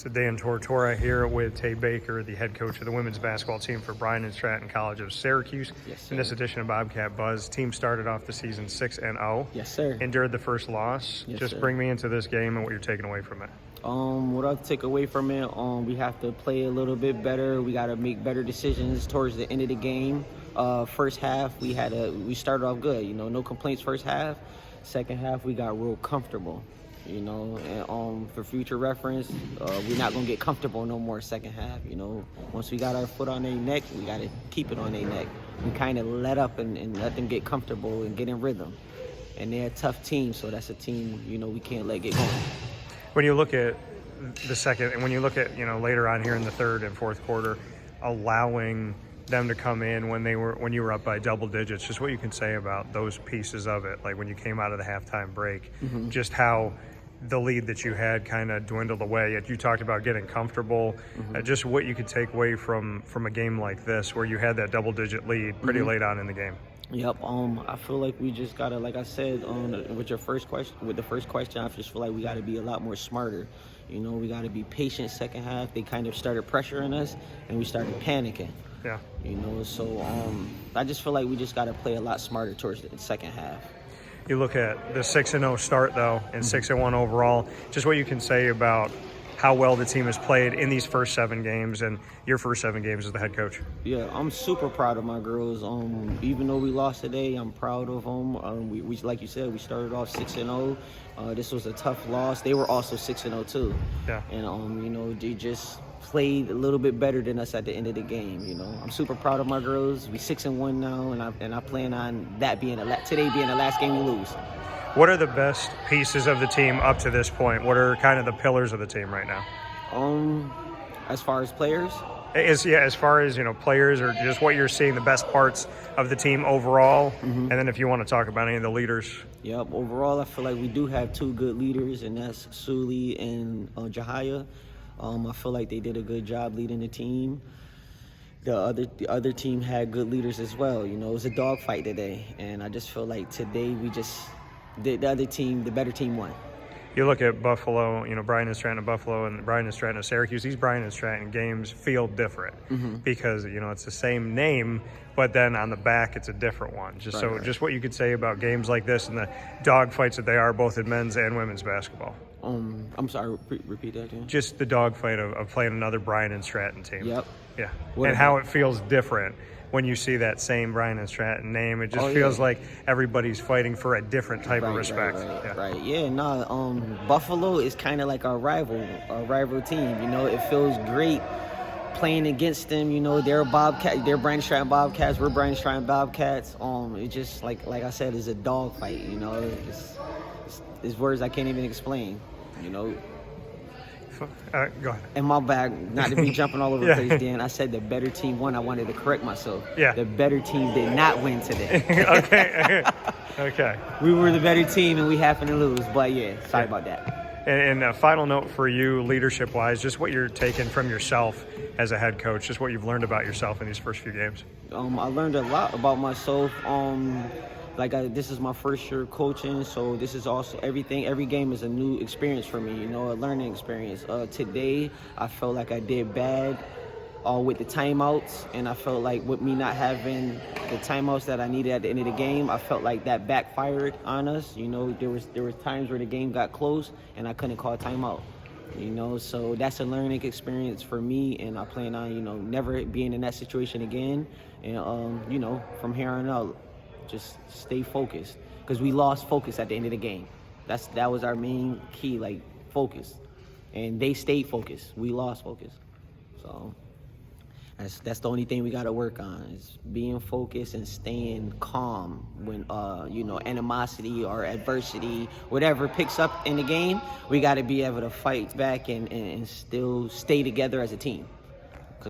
So Dan Tortora here with Tay Baker, the head coach of the women's basketball team for Bryant Stratton College of Syracuse. Yes, sir. In this edition of Bobcat Buzz, team started off the season 6-0. Yes, sir. Endured the first loss. Yes, Just sir. bring me into this game and what you're taking away from it. What I take away from it, we have to play a little bit better. We got to make better decisions towards the end of the game. First half, we started off good. No complaints first half. Second half, we got real comfortable. And for future reference, we're not gonna get comfortable no more second half. Once we got our foot on their neck, we got to keep it on their neck. We kind of let up and let them get comfortable and get in rhythm. And they're a tough team, so that's a team we can't let get going. When you look at the second, and when you look at later on here in the third and fourth quarter, allowing them to come in when you were up by double digits, just what you can say about those pieces of it, like when you came out of the halftime break, just how the lead that you had kind of dwindled away. You talked about getting comfortable, just what you could take away from a game like this where you had that double digit lead pretty late on in the game. Yep. I feel like we just gotta, like I said, with the first question, I just feel like we gotta be a lot more smarter. We gotta be patient. Second half, they kind of started pressuring us, and we started panicking. Yeah. So I just feel like we just gotta play a lot smarter towards the second half. You look at the 6-0 start though, and 6-1 overall. Just what you can say about how well the team has played in these first 7 games and your first 7 games as the head coach. Yeah, I'm super proud of my girls. Even though we lost today, I'm proud of them. We like you said, we started off 6-0. This was a tough loss. They were also 6-0 too. Yeah. And they just played a little bit better than us at the end of the game. I'm super proud of my girls. We 6-1 now, and I plan on that today being the last game we lose. What are the best pieces of the team up to this point? What are kind of the pillars of the team right now? As far as players? As far as players, or just what you're seeing, the best parts of the team overall, and then if you want to talk about any of the leaders. Yep. Overall, I feel like we do have 2 good leaders, and that's Suli and Jahaya. I feel like they did a good job leading the team. The other team had good leaders as well. It was a dogfight today, and I just feel like today the better team won. You look at Buffalo, Bryant Stratton of Buffalo and Bryant Stratton of Syracuse. These Bryant Stratton games feel different because it's the same name, but then on the back it's a different one. Just what you could say about games like this and the dogfights that they are, both in men's and women's basketball. I'm sorry, repeat that again. Just the dogfight of playing another Bryant Stratton team. Yep. Yeah. And how it feels different when you see that same Bryant Stratton name. It just feels like everybody's fighting for a different type of respect. Right. Yeah, no, Buffalo is kind of like our rival team. It feels great playing against them. They're Bobcat, they're Bryant Stratton Bobcats, we're Bryant Stratton Bobcats. It just like I said, it's a dog fight. It's words I can't even explain. Go ahead. And my bad, not to be jumping all over the place, Dan. I said the better team won. I wanted to correct myself. Yeah. The better team did not win today. Okay. We were the better team, and we happened to lose. But sorry about that. And a final note for you, leadership-wise, just what you're taking from yourself as a head coach, just what you've learned about yourself in these first few games. I learned a lot about myself. This is my first year coaching, so this is also everything. Every game is a new experience for me, a learning experience. Today, I felt like I did bad with the timeouts, and I felt like with me not having the timeouts that I needed at the end of the game, I felt like that backfired on us. There was times where the game got close, and I couldn't call a timeout. So that's a learning experience for me, and I plan on, never being in that situation again. And, from here on out, just stay focused, because we lost focus at the end of the game. That was our main key, focus. And they stayed focused. We lost focus. So that's the only thing we got to work on, is being focused and staying calm when animosity or adversity, whatever picks up in the game. We got to be able to fight back and still stay together as a team.